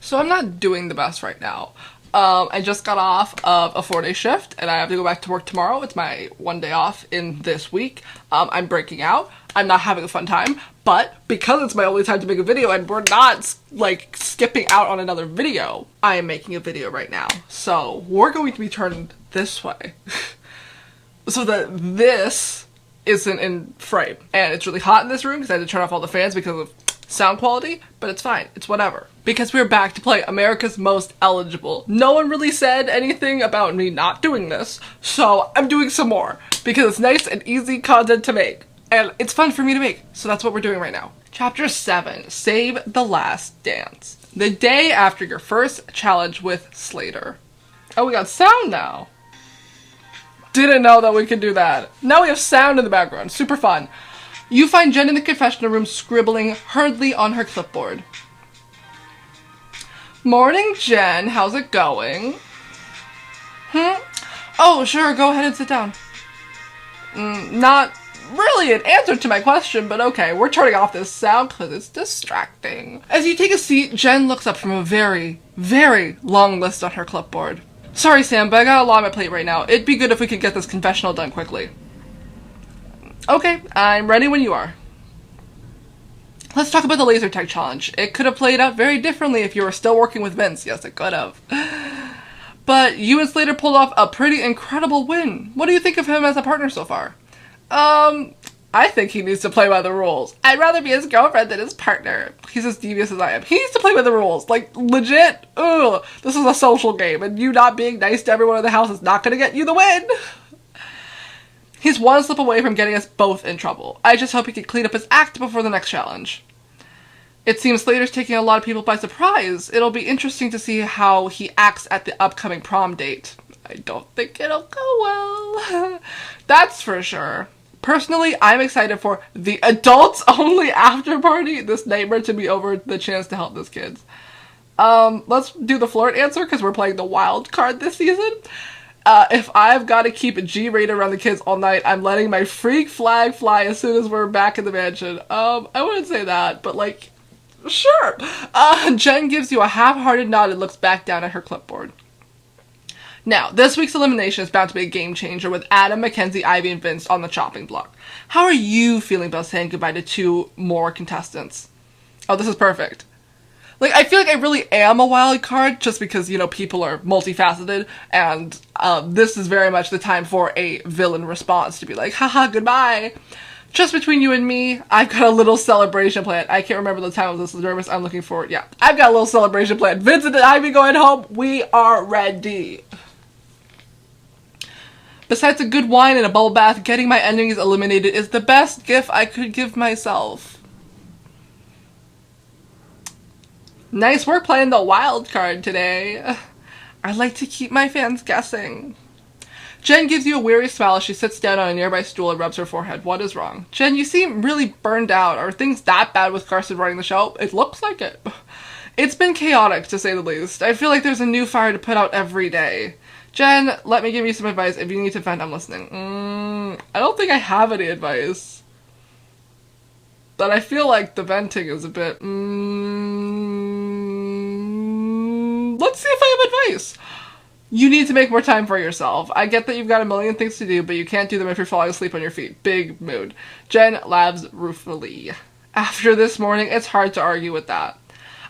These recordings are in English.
So I'm not doing the best right now. I just got off of a 4-day shift and I have to go back to work tomorrow. It's my 1 day off in this week. I'm breaking out. I'm not having a fun time, but because it's my only time to make a video and we're not like skipping out on another video, I am making a video right now. So we're going to be turned this way so that this isn't in frame. And it's really hot in this room because I had to turn off all the fans because of sound quality, but it's fine. It's whatever. Because we're back to play America's Most Eligible. No one really said anything about me not doing this, so I'm doing some more because it's nice and easy content to make. And it's fun for me to make, so that's what we're doing right now. Chapter 7, Save the Last Dance. The day after your first challenge with Slater. Oh, we got sound now. Didn't know that we could do that. Now we have sound in the background. Super fun. You find Jen in the confessional room scribbling hurriedly on her clipboard. Morning, Jen. How's it going? Oh, sure. Go ahead and sit down. Not really an answer to my question, but okay. We're turning off this sound because it's distracting. As you take a seat, Jen looks up from a very, very long list on her clipboard. Sorry, Sam, but I got a lot on my plate right now. It'd be good if we could get this confessional done quickly. Okay, I'm ready when you are. Let's talk about the laser tag challenge. It could have played out very differently if you were still working with Vince. Yes, it could have. But you and Slater pulled off a pretty incredible win. What do you think of him as a partner so far? I think he needs to play by the rules. I'd rather be his girlfriend than his partner. He's as devious as I am. He needs to play by the rules. Like, legit. Ugh. This is a social game, and you not being nice to everyone in the house is not gonna get you the win. He's one slip away from getting us both in trouble. I just hope he can clean up his act before the next challenge. It seems Slater's taking a lot of people by surprise. It'll be interesting to see how he acts at the upcoming prom date. I don't think it'll go well. That's for sure. Personally, I'm excited for the adults-only after party. This nightmare to be over, the chance to help these kids. Let's do the flirt answer because we're playing the wild card this season. If I've got to keep a G-rated around the kids all night, I'm letting my freak flag fly as soon as we're back in the mansion. I wouldn't say that, but like, sure. Jen gives you a half-hearted nod and looks back down at her clipboard. Now, this week's elimination is bound to be a game changer with Adam, Mackenzie, Ivy, and Vince on the chopping block. How are you feeling about saying goodbye to 2 more contestants? Oh, this is perfect. Like, I feel like I really am a wild card just because, you know, people are multifaceted, and this is very much the time for a villain response to be like, haha, goodbye. Just between you and me, I've got a little celebration planned. I can't remember the time of this service. I'm looking forward. Yeah, I've got a little celebration planned. Vincent and Ivy going home. We are ready. Besides a good wine and a bubble bath, getting my enemies eliminated is the best gift I could give myself. Nice work playing the wild card today. I like to keep my fans guessing. Jen gives you a weary smile as she sits down on a nearby stool and rubs her forehead. What is wrong? Jen, you seem really burned out. Are things that bad with Carson running the show? It looks like it. It's been chaotic, to say the least. I feel like there's a new fire to put out every day. Jen, let me give you some advice. If you need to vent, I'm listening. I don't think I have any advice. But I feel like the venting is a bit... Let's see if I have advice. You need to make more time for yourself. I get that you've got a million things to do, but you can't do them if you're falling asleep on your feet. Big mood. Jen laughs ruefully. After this morning, it's hard to argue with that.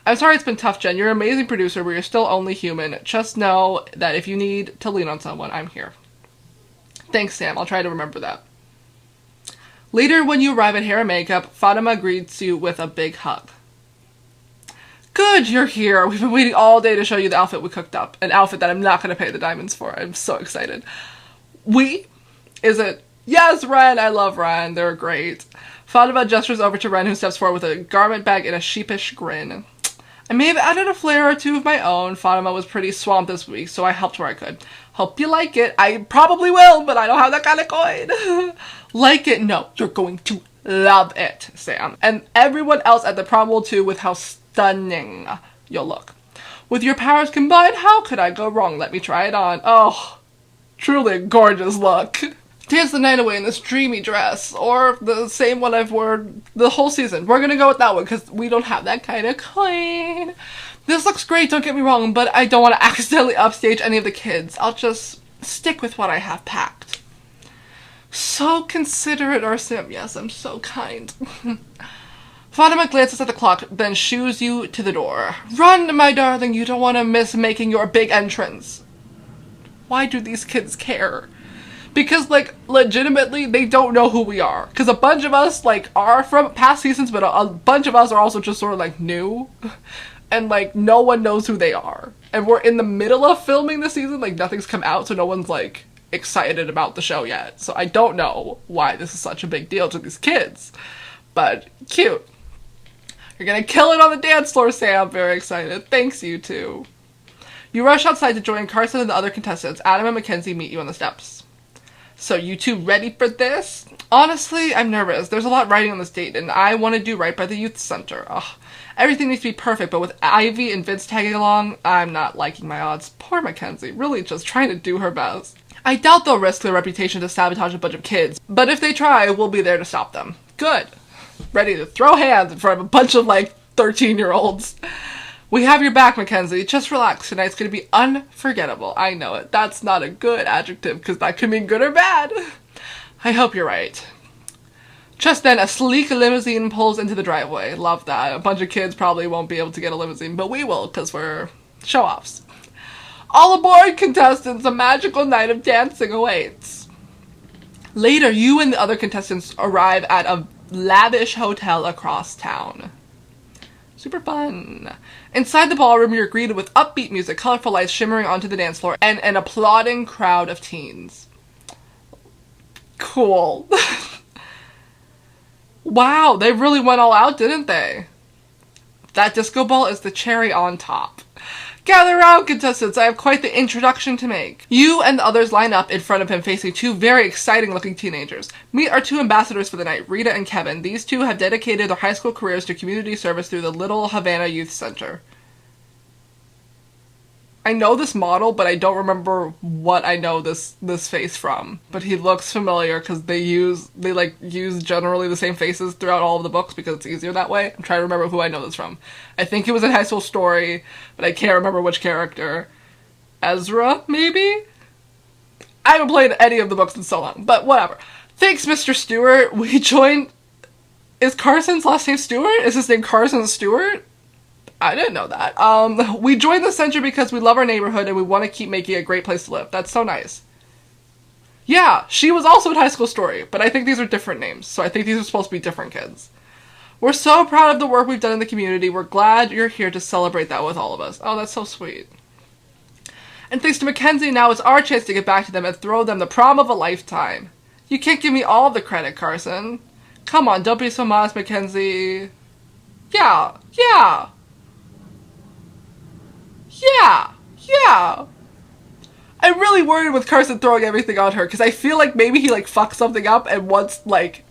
I'm sorry it's been tough, Jen. You're an amazing producer, but you're still only human. Just know that if you need to lean on someone, I'm here. Thanks, Sam. I'll try to remember that. Later, when you arrive at hair and makeup, Fatima greets you with a big hug. Good, you're here. We've been waiting all day to show you the outfit we cooked up. An outfit that I'm not going to pay the diamonds for. I'm so excited. We? Is it? Yes, Ren. I love Ren. They're great. Fatima gestures over to Ren, who steps forward with a garment bag and a sheepish grin. I may have added a flair or 2 of my own. Fatima was pretty swamped this week, so I helped where I could. Hope you like it. I probably will, but I don't have that kind of coin. Like it? No, you're going to love it, Sam. And everyone else at the prom will too, with how stunning you'll look. With your powers combined, how could I go wrong? Let me try it on. Oh, truly a gorgeous look. Dance the night away in this dreamy dress, or the same one I've worn the whole season. We're gonna go with that one because we don't have that kind of coin. This looks great, don't get me wrong, but I don't want to accidentally upstage any of the kids. I'll just stick with what I have packed. So considerate, our Sim. Yes, I'm so kind. Fatima glances at the clock, then shoos you to the door. Run, my darling, you don't want to miss making your big entrance. Why do these kids care? Because, like, legitimately, they don't know who we are. Because a bunch of us, like, are from past seasons, but a bunch of us are also just sort of, like, new. And, like, no one knows who they are. And we're in the middle of filming the season, like, nothing's come out, so no one's, like, excited about the show yet. So I don't know why this is such a big deal to these kids. But, cute. You're gonna kill it on the dance floor, Sam. Very excited. Thanks, you two. You rush outside to join Carson and the other contestants. Adam and Mackenzie meet you on the steps. So, you two ready for this? Honestly, I'm nervous. There's a lot riding on this date, and I want to do right by the youth center. Ugh. Everything needs to be perfect, but with Ivy and Vince tagging along, I'm not liking my odds. Poor Mackenzie, really just trying to do her best. I doubt they'll risk their reputation to sabotage a bunch of kids, but if they try, we'll be there to stop them. Good. Ready to throw hands in front of a bunch of, like, 13-year-olds. We have your back, Mackenzie. Just relax. Tonight's gonna be unforgettable. I know it. That's not a good adjective, because that could mean good or bad. I hope you're right. Just then, a sleek limousine pulls into the driveway. Love that. A bunch of kids probably won't be able to get a limousine, but we will, because we're show-offs. All aboard, contestants! A magical night of dancing awaits. Later, you and the other contestants arrive at a lavish hotel across town. Super fun. Inside the ballroom, you're greeted with upbeat music, colorful lights shimmering onto the dance floor, and an applauding crowd of teens. Cool. Wow, they really went all out, didn't they? That disco ball is the cherry on top. Gather around, contestants, I have quite the introduction to make. You and the others line up in front of him facing two very exciting looking teenagers. Meet our two ambassadors for the night, Rita and Kevin. These two have dedicated their high school careers to community service through the Little Havana Youth Center. I know this model, but I don't remember what I know this face from. But he looks familiar because they use generally the same faces throughout all of the books because it's easier that way. I'm trying to remember who I know this from. I think it was in High School Story, but I can't remember which character. Ezra, maybe? I haven't played any of the books in so long, but whatever. Thanks, Mr. Stewart. We joined... Is Carson's last name Stewart? Is his name Carson Stewart? I didn't know that. We joined the center because we love our neighborhood and we want to keep making it a great place to live. That's so nice. Yeah, she was also in High School Story, but I think these are different names, so I think these are supposed to be different kids. We're so proud of the work we've done in the community. We're glad you're here to celebrate that with all of us. Oh, that's so sweet. And thanks to Mackenzie, now it's our chance to get back to them and throw them the prom of a lifetime. You can't give me all the credit, Carson. Come on, don't be so modest, Mackenzie. Yeah. I'm really worried with Carson throwing everything on her because I feel like maybe he like fucked something up and wants like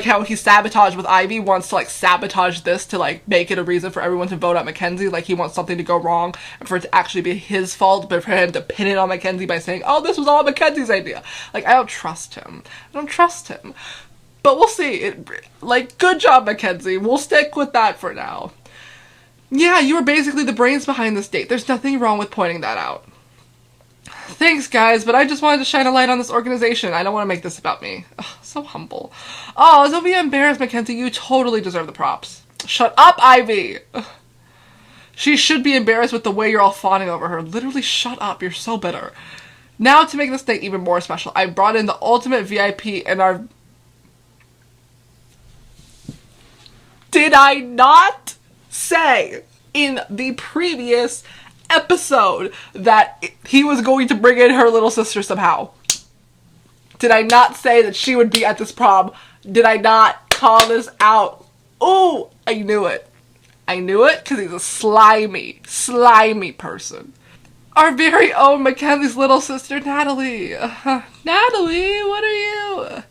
how he sabotaged with Ivy wants to like sabotage this to like make it a reason for everyone to vote out Mackenzie. Like he wants something to go wrong and for it to actually be his fault, but for him to pin it on Mackenzie by saying, "Oh, this was all Mackenzie's idea." Like I don't trust him. But we'll see. Good job, Mackenzie. We'll stick with that for now. Yeah, you were basically the brains behind this date. There's nothing wrong with pointing that out. Thanks, guys, but I just wanted to shine a light on this organization. I don't want to make this about me. Ugh, so humble. Oh, don't be embarrassed, Mackenzie. You totally deserve the props. Shut up, Ivy! Ugh. She should be embarrassed with the way you're all fawning over her. Literally, shut up. You're so bitter. Now, to make this date even more special, I brought in the ultimate VIP and our... Did I not say in the previous episode that he was going to bring in her little sister somehow? Did I not say that she would be at this prom? Did I not call this out? Oh, I knew it. I knew it because he's a slimy person. Our very own Mackenzie's little sister, Natalie. Natalie, what are you?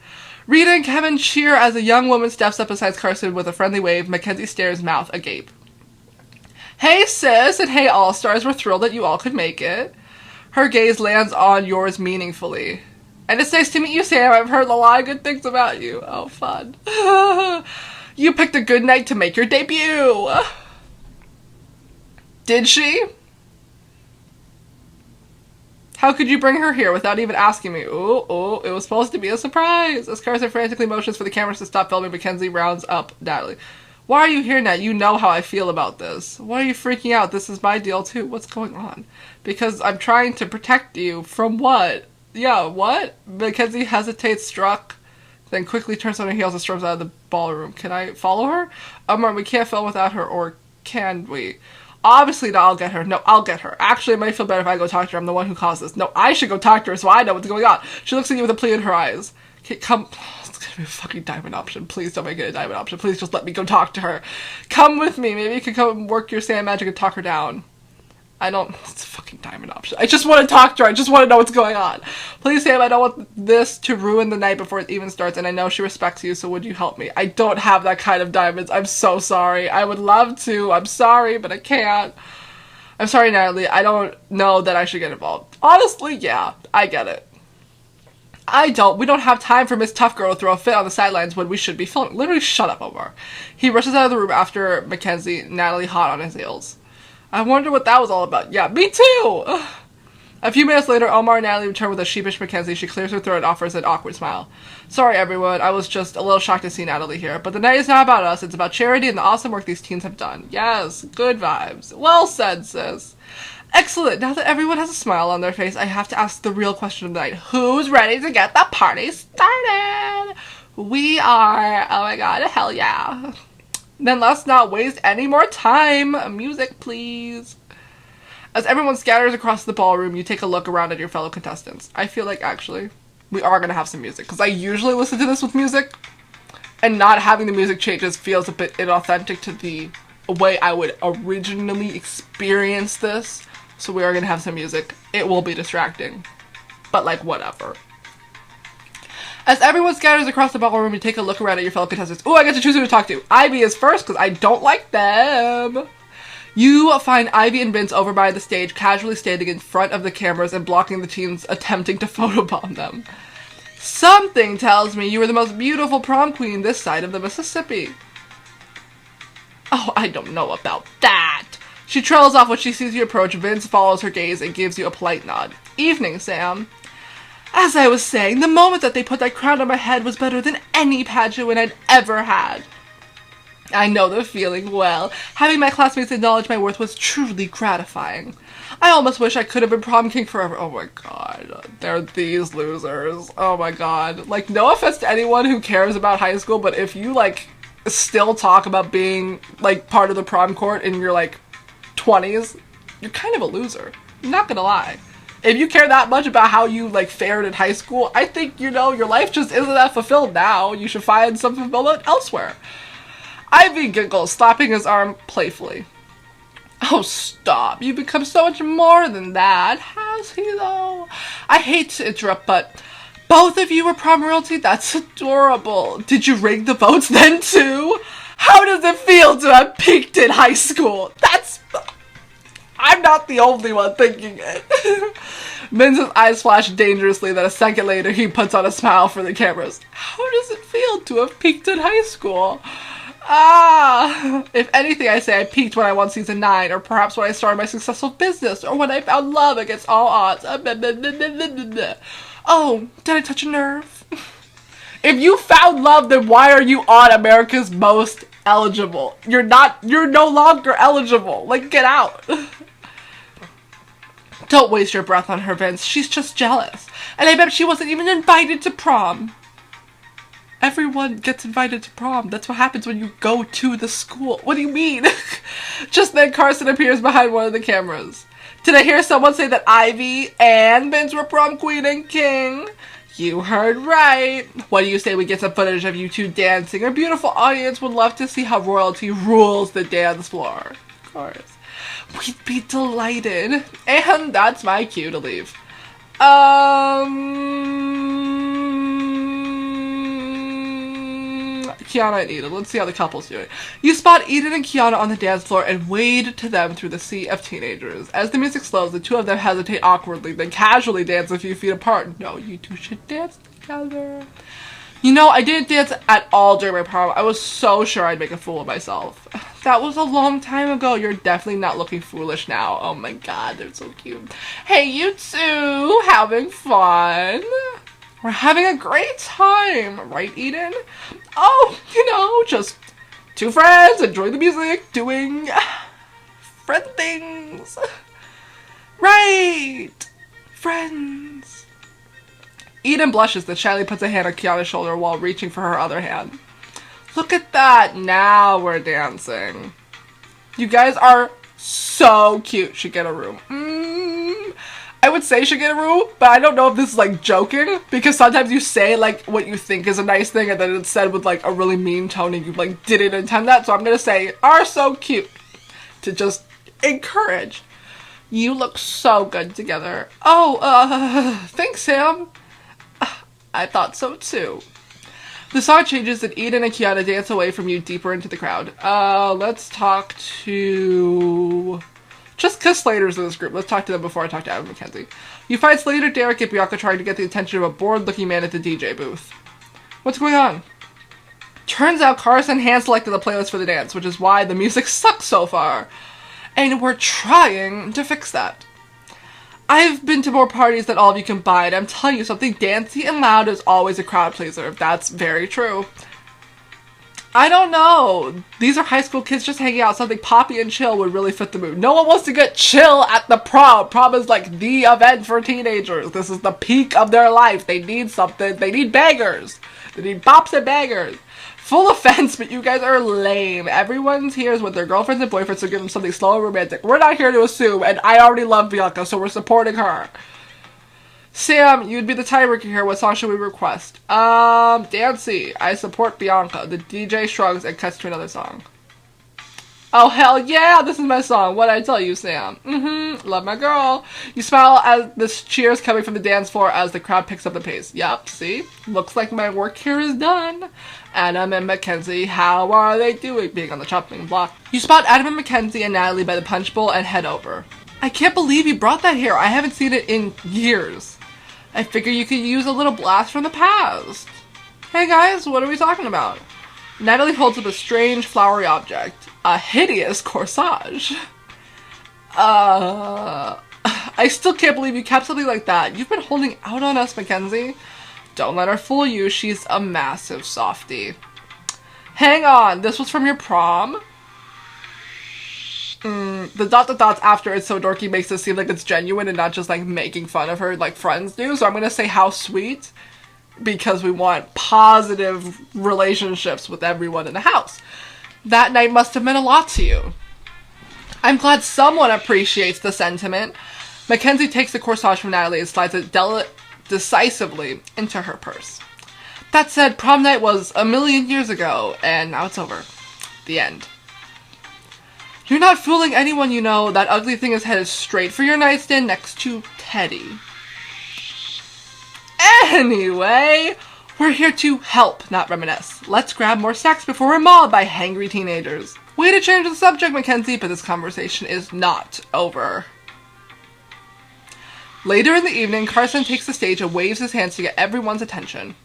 Rita and Kevin cheer as a young woman steps up beside Carson with a friendly wave. Mackenzie stares, mouth agape. Hey, sis, and hey, all-stars. We're thrilled that you all could make it. Her gaze lands on yours meaningfully. And it's nice to meet you, Sam. I've heard a lot of good things about you. Oh, fun. You picked a good night to make your debut. Did she? How could you bring her here without even asking me? Ooh, it was supposed to be a surprise. As Carson frantically motions for the cameras to stop filming, Mackenzie rounds up Natalie. Why are you here, Nat? You know how I feel about this. Why are you freaking out? This is my deal, too. What's going on? Because I'm trying to protect you from what? Yeah, what? Mackenzie hesitates, struck, then quickly turns on her heels and storms out of the ballroom. Can I follow her? We can't film without her, or can we? Obviously, no, I'll get her. No, I'll get her. Actually, it might feel better if I go talk to her. I'm the one who caused this. No, I should go talk to her so I know what's going on. She looks at you with a plea in her eyes. Okay, come. It's gonna be a fucking diamond option. Please don't make it a diamond option. Please just let me go talk to her. Come with me. Maybe you can come work your sand magic and talk her down. It's a fucking diamond option. I just want to talk to her. I just want to know what's going on. Please, Sam, I don't want this to ruin the night before it even starts, and I know she respects you, so would you help me? I don't have that kind of diamonds. I'm so sorry. I would love to. I'm sorry, but I can't. I'm sorry, Natalie. I don't know that I should get involved. Honestly, yeah, I get it. We don't have time for Miss Tough Girl to throw a fit on the sidelines when we should be filming. Literally, shut up, Omar. He rushes out of the room after Mackenzie, Natalie hot on his heels. I wonder what that was all about. Yeah, me too! A few minutes later, Omar and Natalie return with a sheepish Mackenzie. She clears her throat and offers an awkward smile. Sorry, everyone. I was just a little shocked to see Natalie here. But the night is not about us. It's about charity and the awesome work these teens have done. Yes, good vibes. Well said, sis. Excellent. Now that everyone has a smile on their face, I have to ask the real question of the night. Who's ready to get the party started? We are. Oh my god, hell yeah. Then let's not waste any more time. Music, please. As everyone scatters across the ballroom, you take a look around at your fellow contestants. I feel like, actually, we are going to have some music. Because I usually listen to this with music. And not having the music changes feels a bit inauthentic to the way I would originally experience this. So we are going to have some music. It will be distracting. But, like, whatever. As everyone scatters across the ballroom, you take a look around at your fellow contestants. Oh, I get to choose who to talk to. Ivy is first, because I don't like them. You find Ivy and Vince over by the stage, casually standing in front of the cameras and blocking the teens attempting to photobomb them. Something tells me you were the most beautiful prom queen this side of the Mississippi. Oh, I don't know about that. She trails off when she sees you approach. Vince follows her gaze and gives you a polite nod. Evening, Sam. As I was saying, the moment that they put that crown on my head was better than any pageant win I'd ever had. I know the feeling well. Having my classmates acknowledge my worth was truly gratifying. I almost wish I could have been prom king forever. Oh my god, they're these losers. Oh my god. Like, no offense to anyone who cares about high school, but if you, like, still talk about being, like, part of the prom court in your, like, 20s, you're kind of a loser. I'm not gonna lie. If you care that much about how you, like, fared in high school, I think, you know, your life just isn't that fulfilled now. You should find some fulfillment elsewhere. Ivy giggles, slapping his arm playfully. Oh, stop. You've become so much more than that. Has he, though? I hate to interrupt, but both of you were prom royalty? That's adorable. Did you rig the votes then, too? How does it feel to have peaked in high school? I'm not the only one thinking it. Vince's eyes flash dangerously, then a second later he puts on a smile for the cameras. How does it feel to have peaked in high school? If anything, I say I peaked when I won season 9, or perhaps when I started my successful business, or when I found love against all odds. Oh, did I touch a nerve? If you found love, then why are you on America's Most Eligible? You're no longer eligible. Like, get out. Don't waste your breath on her, Vince. She's just jealous. And I bet she wasn't even invited to prom. Everyone gets invited to prom. That's what happens when you go to the school. What do you mean? Just then, Carson appears behind one of the cameras. Did I hear someone say that Ivy and Vince were prom queen and king? You heard right. What do you say we get some footage of you two dancing? Our beautiful audience would love to see how royalty rules the dance floor. Of course. We'd be delighted. And that's my cue to leave. Kiana and Eden. Let's see how the couple's doing. You spot Eden and Kiana on the dance floor and wade to them through the sea of teenagers. As the music slows, the two of them hesitate awkwardly, then casually dance a few feet apart. No, you two should dance together. You know, I didn't dance at all during my prom. I was so sure I'd make a fool of myself. That was a long time ago. You're definitely not looking foolish now. Oh my god, they're so cute. Hey, you two, having fun? We're having a great time, right, Eden? Oh, you know, just two friends enjoying the music, doing friend things. Right, friends. Eden blushes that Shyly puts a hand on Kiana's shoulder while reaching for her other hand. Look at that, now we're dancing. You guys are so cute, Shigeru. I would say Shigeru, but I don't know if this is like joking, because sometimes you say like what you think is a nice thing and then it's said with like a really mean tone and you like didn't intend that, so I'm gonna say are so cute to just encourage. You look so good together. Oh, thanks, Sam. I thought so too. The song changes and Eden and Kiana dance away from you deeper into the crowd. Let's talk to... Just because Slater's in this group, let's talk to them before I talk to Adam McKenzie. You find Slater, Derek, and Bianca trying to get the attention of a bored-looking man at the DJ booth. What's going on? Turns out Carson hand-selected the playlist for the dance, which is why the music sucks so far. And we're trying to fix that. I've been to more parties than all of you combined. I'm telling you, something dancey and loud is always a crowd pleaser. That's very true. I don't know. These are high school kids just hanging out. Something poppy and chill would really fit the mood. No one wants to get chill at the prom. Prom is like the event for teenagers. This is the peak of their life. They need something. They need bangers. They need bops and bangers. Full offense, but you guys are lame. Everyone's here is with their girlfriends and boyfriends to give them something slow and romantic. We're not here to assume, and I already love Bianca, so we're supporting her. Sam, you'd be the tiebreaker here. What song should we request? Dancy. I support Bianca. The DJ shrugs and cuts to another song. Oh, hell yeah, this is my song. What'd I tell you, Sam? Love my girl. You smile as the cheers coming from the dance floor as the crowd picks up the pace. Yup, see? Looks like my work here is done. Adam and Mackenzie, how are they doing being on the chopping block? You spot Adam and Mackenzie and Natalie by the punch bowl and head over. I can't believe you brought that here. I haven't seen it in years. I figure you could use a little blast from the past. Hey guys, what are we talking about? Natalie holds up a strange flowery object. A hideous corsage. I still can't believe you kept something like that. You've been holding out on us, Mackenzie. Don't let her fool you. She's a massive softie. Hang on. This was from your prom? The dots after it's so dorky makes it seem like it's genuine and not just like making fun of her like friends do. So I'm going to say how sweet, because we want positive relationships with everyone in the house. That night must have meant a lot to you. I'm glad someone appreciates the sentiment. Mackenzie takes the corsage from Natalie and slides it decisively into her purse. That said, prom night was a million years ago, and now it's over. The end. You're not fooling anyone, you know. That ugly thing is headed straight for your nightstand next to Teddy. Anyway, we're here to help, not reminisce. Let's grab more snacks before we're mauled by hangry teenagers. Way to change the subject, Mackenzie, but this conversation is not over. Later in the evening, Carson takes the stage and waves his hands to get everyone's attention.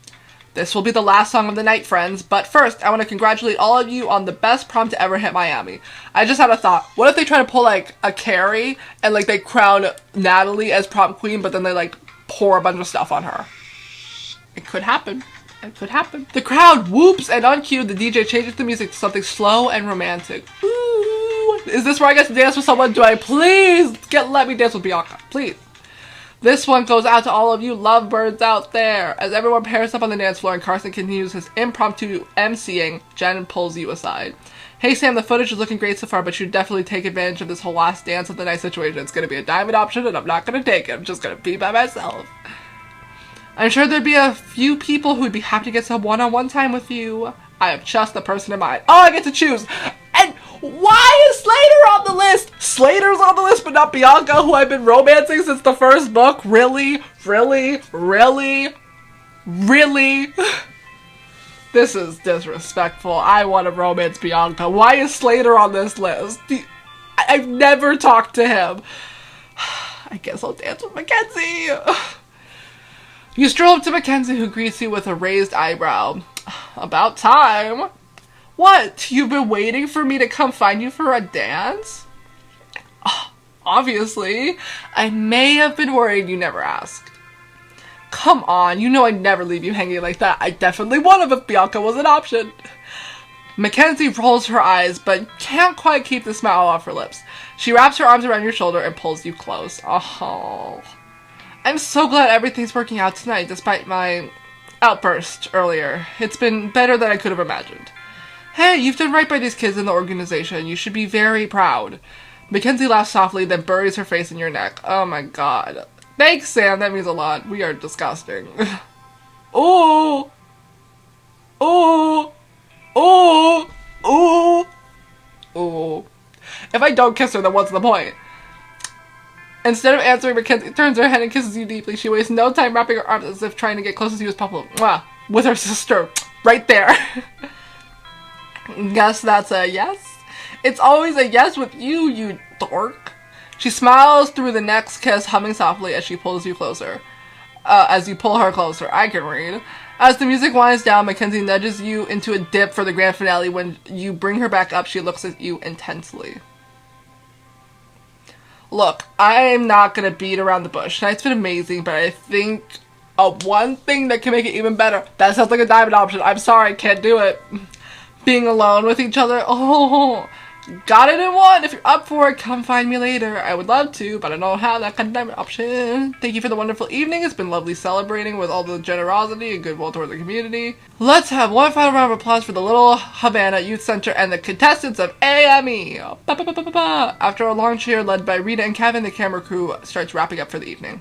This will be the last song of the night, friends, but first, I want to congratulate all of you on the best prom to ever hit Miami. I just had a thought. What if they try to pull, like, a Carrie, and, like, they crown Natalie as prom queen, but then they, like, pour a bunch of stuff on her? It could happen. It could happen. The crowd whoops, and on cue, the DJ changes the music to something slow and romantic. Ooh. Is this where I get to dance with someone? Do I please let me dance with Bianca? Please. This one goes out to all of you lovebirds out there. As everyone pairs up on the dance floor and Carson continues his impromptu MCing, Jen pulls you aside. Hey Sam, the footage is looking great so far, but you should definitely take advantage of this whole last dance of the night situation. It's going to be a diamond option and I'm not going to take it. I'm just going to be by myself. I'm sure there'd be a few people who'd be happy to get some one-on-one time with you. I have just the person in mind. Oh, I get to choose. And why is Slater on the list? Slater's on the list, but not Bianca, who I've been romancing since the first book? Really? Really? Really? Really? This is disrespectful. I want to romance Bianca. Why is Slater on this list? I've never talked to him. I guess I'll dance with Mackenzie. You stroll up to Mackenzie, who greets you with a raised eyebrow. About time. What? You've been waiting for me to come find you for a dance? Obviously. I may have been worried you never asked. Come on, you know I'd never leave you hanging like that. I definitely would have if Bianca was an option. Mackenzie rolls her eyes, but can't quite keep the smile off her lips. She wraps her arms around your shoulder and pulls you close. Oh. I'm so glad everything's working out tonight, despite my outburst earlier. It's been better than I could have imagined. Hey, you've done right by these kids in the organization. You should be very proud. Mackenzie laughs softly, then buries her face in your neck. Oh my god. Thanks, Sam. That means a lot. We are disgusting. Ooh. Ooh. Ooh. Ooh. Ooh. If I don't kiss her, then what's the point? Instead of answering, Mackenzie turns her head and kisses you deeply. She wastes no time wrapping her arms as if trying to get close to you as possible. Mwah. With her sister. Right there. Guess that's a yes? It's always a yes with you, you dork. She smiles through the next kiss, humming softly as she pulls you closer. As you pull her closer. I can read. As the music winds down, Mackenzie nudges you into a dip for the grand finale. When you bring her back up, she looks at you intensely. Look, I'm not gonna beat around the bush. Tonight's been amazing, but I think one thing that can make it even better. That sounds like a diamond option. I'm sorry, can't do it. Being alone with each other. Oh, got it in one. If you're up for it, come find me later. I would love to, but I don't have that kind of diamond option. Thank you for the wonderful evening. It's been lovely celebrating with all the generosity and goodwill toward the community. Let's have one final round of applause for the Little Havana Youth Center and the contestants of AME. After a long cheer led by Rita and Kevin, the camera crew starts wrapping up for the evening.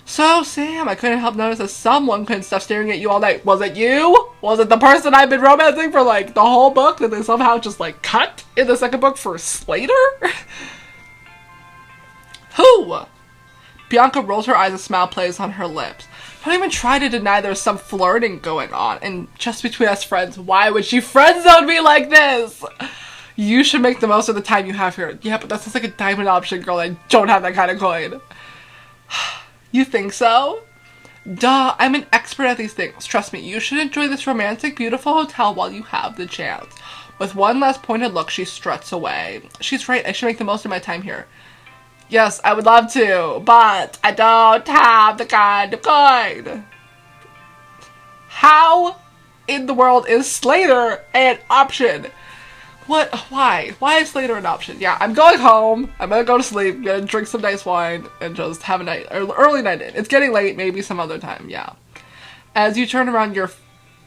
So, Sam, I couldn't help notice that someone couldn't stop staring at you all night. Was it you? Was it the person I've been romancing for, like, the whole book that they somehow just, like, cut in the second book for Slater? Who? Bianca rolls her eyes, a smile plays on her lips. Don't even try to deny there's some flirting going on. And just between us friends, why would she friendzone me like this? You should make the most of the time you have here. Yeah, but that sounds like a diamond option, girl. I don't have that kind of coin. You think so? Duh, I'm an expert at these things. Trust me, you should enjoy this romantic, beautiful hotel while you have the chance. With one last pointed look, she struts away. She's right, I should make the most of my time here. Yes, I would love to, but I don't have the kind of coin. How in the world is Slater an option? What? Why? Why is Slater an option? Yeah, I'm going home. I'm gonna go to sleep. I'm gonna drink some nice wine and just have a night, or early night in. It's getting late. Maybe some other time. Yeah. As you turn around, you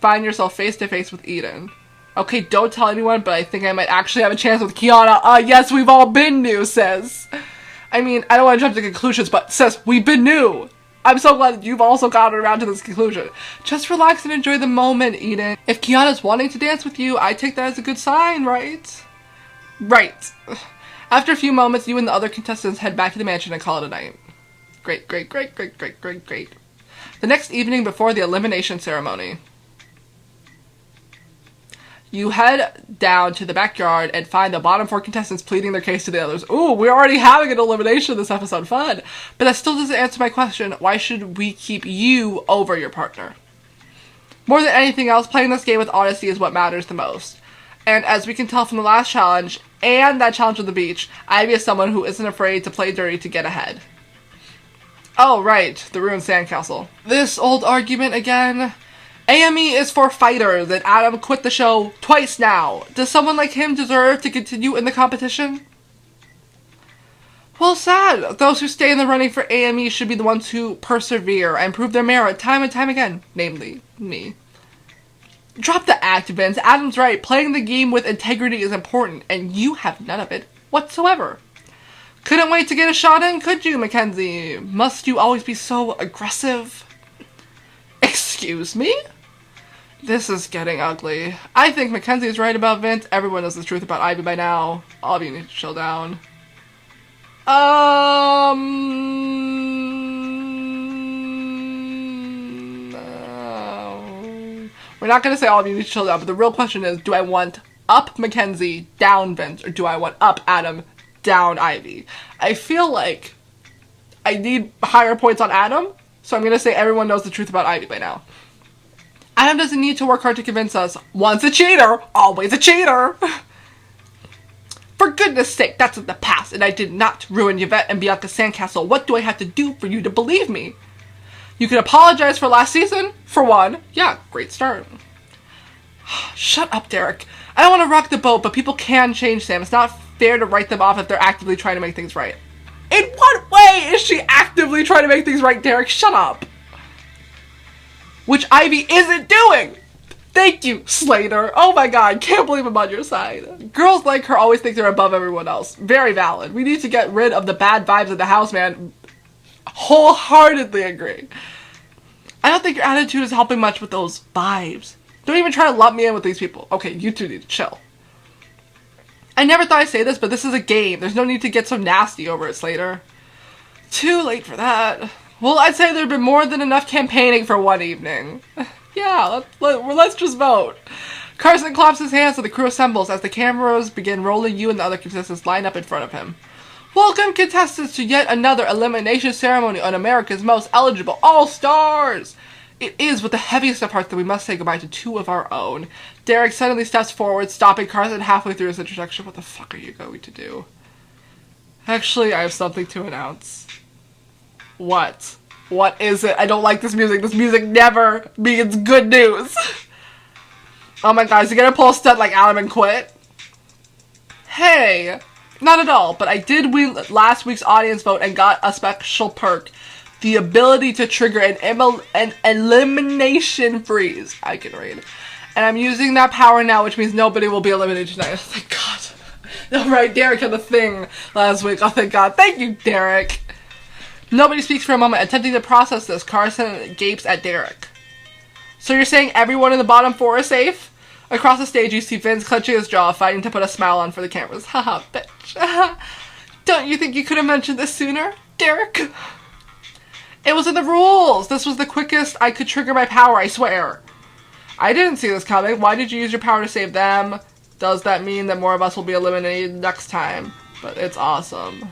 find yourself face to face with Eden. Okay, don't tell anyone, but I think I might actually have a chance with Kiana. Yes, we've all been new, sis. I mean, I don't want to jump to conclusions, but sis, we've been new. I'm so glad that you've also gotten around to this conclusion. Just relax and enjoy the moment, Eden. If Kiana's wanting to dance with you, I take that as a good sign, right? Right. After a few moments, you and the other contestants head back to the mansion and call it a night. Great, great, great, great, great, great, great. The next evening before the elimination ceremony, you head down to the backyard and find the bottom 4 contestants pleading their case to the others. Ooh, we're already having an elimination this episode. Fun. But that still doesn't answer my question. Why should we keep you over your partner? More than anything else, playing this game with honesty is what matters the most. And as we can tell from the last challenge, and that challenge on the beach, Ivy is someone who isn't afraid to play dirty to get ahead. Oh, right. The ruined sandcastle. This old argument again. AME is for fighters, and Adam quit the show twice now. Does someone like him deserve to continue in the competition? Well, sad. Those who stay in the running for AME should be the ones who persevere and prove their merit time and time again. Namely, me. Drop the act, Vince. Adam's right. Playing the game with integrity is important, and you have none of it whatsoever. Couldn't wait to get a shot in, could you, Mackenzie? Must you always be so aggressive? Excuse me? This is getting ugly. I think Mackenzie is right about Vince. Everyone knows the truth about Ivy by now. All of you need to chill down. We're not going to say all of you need to chill down, but the real question is, do I want up Mackenzie, down Vince, or do I want up Adam, down Ivy? I feel like I need higher points on Adam, So I'm going to say everyone knows the truth about Ivy by now. Adam doesn't need to work hard to convince us. Once a cheater, always a cheater. For goodness sake, that's in the past, and I did not ruin Yvette and Bianca's sandcastle. What do I have to do for you to believe me? You can apologize for last season, for one. Yeah, great start. Shut up, Derek. I don't want to rock the boat, but people can change, Sam. It's not fair to write them off if they're actively trying to make things right. In what way is she actively trying to make things right, Derek? Shut up. Which Ivy isn't doing. Thank you, Slater. Oh my god, can't believe I'm on your side. Girls like her always think they're above everyone else. Very valid. We need to get rid of the bad vibes in the house, man. Wholeheartedly agree. I don't think your attitude is helping much with those vibes. Don't even try to lump me in with these people. Okay, you two need to chill. I never thought I'd say this, but this is a game. There's no need to get so nasty over it, Slater. Too late for that. Well, I'd say there'd been more than enough campaigning for one evening. Yeah, let's just vote. Carson claps his hands so the crew assembles as the cameras begin rolling. You and the other contestants line up in front of him. Welcome, contestants, to yet another elimination ceremony on America's Most Eligible All-Stars. It is with the heaviest of hearts that we must say goodbye to two of our own. Derek suddenly steps forward, stopping Carson halfway through his introduction. What the fuck are you going to do? Actually, I have something to announce. What? What is it? I don't like this music. This music never means good news. Oh my god, is he gonna pull a stunt like Adam and quit? Hey, not at all, but I did win last week's audience vote and got a special perk. The ability to trigger an elimination freeze. I can read. And I'm using that power now, which means nobody will be eliminated tonight. Oh, thank god. No, right, Derek had the thing last week. Oh, thank god. Thank you, Derek. Nobody speaks for a moment. Attempting to process this, Carson gapes at Derek. So you're saying everyone in the bottom four is safe? Across the stage, you see Vince clenching his jaw, fighting to put a smile on for the cameras. Haha, bitch. Don't you think you could have mentioned this sooner, Derek? It was in the rules. This was the quickest I could trigger my power, I swear. I didn't see this coming. Why did you use your power to save them? Does that mean that more of us will be eliminated next time? But it's awesome.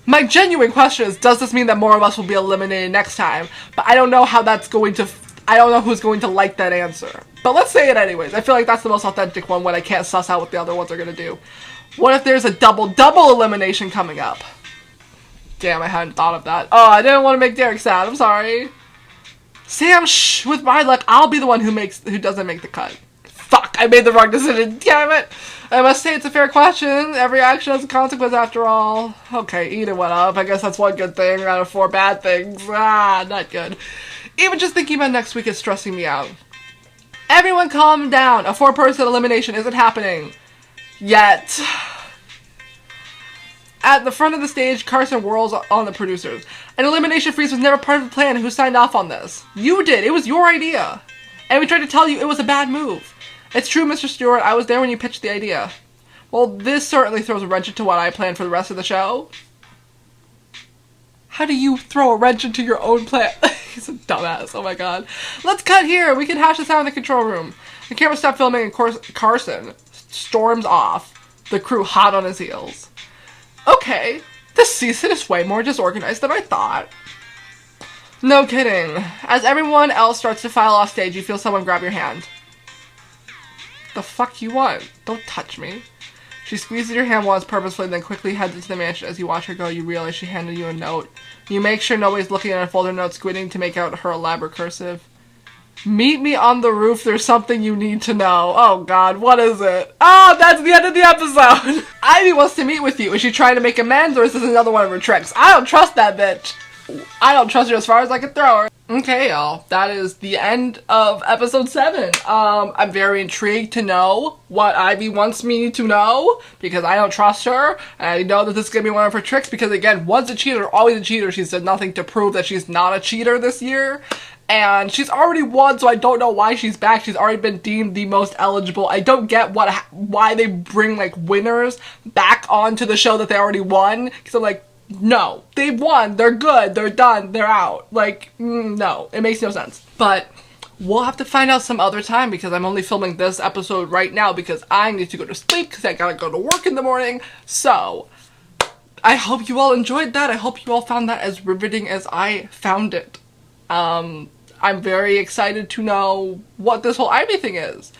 My genuine question is, does this mean that more of us will be eliminated next time? But I don't know how that's going to... I don't know who's going to like that answer. But let's say it anyways. I feel like that's the most authentic one when I can't suss out what the other ones are going to do. What if there's a double elimination coming up? Damn, I hadn't thought of that. Oh, I didn't want to make Derek sad. I'm sorry. Sam, shh. With my luck, I'll be the one who doesn't make the cut. Fuck, I made the wrong decision. Damn it. I must say it's a fair question. Every action has a consequence after all. Okay, Eden went up. I guess that's one good thing out of 4 bad things. Ah, not good. Even just thinking about next week is stressing me out. Everyone calm down. A 4-person elimination isn't happening. Yet. At the front of the stage, Carson whirls on the producers. An elimination freeze was never part of the plan. Who signed off on this? You did. It was your idea. And we tried to tell you it was a bad move. It's true, Mr. Stewart. I was there when you pitched the idea. Well, this certainly throws a wrench into what I planned for the rest of the show. How do you throw a wrench into your own plan? He's a dumbass. Oh my god. Let's cut here. We can hash this out in the control room. The camera stopped filming and Carson storms off, the crew hot on his heels. Okay, this season is way more disorganized than I thought. No kidding. As everyone else starts to file off stage, you feel someone grab your hand. The fuck you want? Don't touch me. She squeezes your hand once purposefully, then quickly heads into the mansion. As you watch her go, you realize she handed you a note. You make sure nobody's looking at her folder note, squinting to make out her elaborate cursive. Meet me on the roof. There's something you need to know. Oh god, what is it? Oh, that's the end of the episode. Ivy wants to meet with you. Is she trying to make amends, or is this another one of her tricks? I don't trust that bitch. I don't trust her as far as I can throw her. Okay, y'all. That is the end of episode 7. I'm very intrigued to know what Ivy wants me to know, because I don't trust her. And I know that this is going to be one of her tricks, because again, once a cheater, always a cheater. She's done nothing to prove that she's not a cheater this year. And she's already won, so I don't know why she's back. She's already been deemed the most eligible. I don't get why they bring, like, winners back onto the show that they already won. Because I'm like, no, they've won, they're good, they're done, they're out. Like, no, it makes no sense. But we'll have to find out some other time, because I'm only filming this episode right now because I need to go to sleep because I gotta go to work in the morning. So, I hope you all enjoyed that. I hope you all found that as riveting as I found it. I'm very excited to know what this whole AME thing is.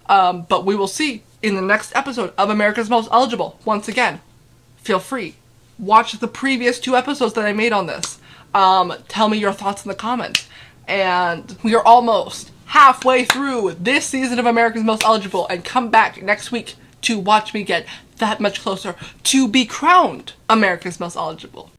But we will see in the next episode of America's Most Eligible. Once again, feel free. Watch the previous 2 episodes that I made on this. Tell me your thoughts in the comments. And we are almost halfway through this season of America's Most Eligible, and come back next week to watch me get that much closer to be crowned America's Most Eligible.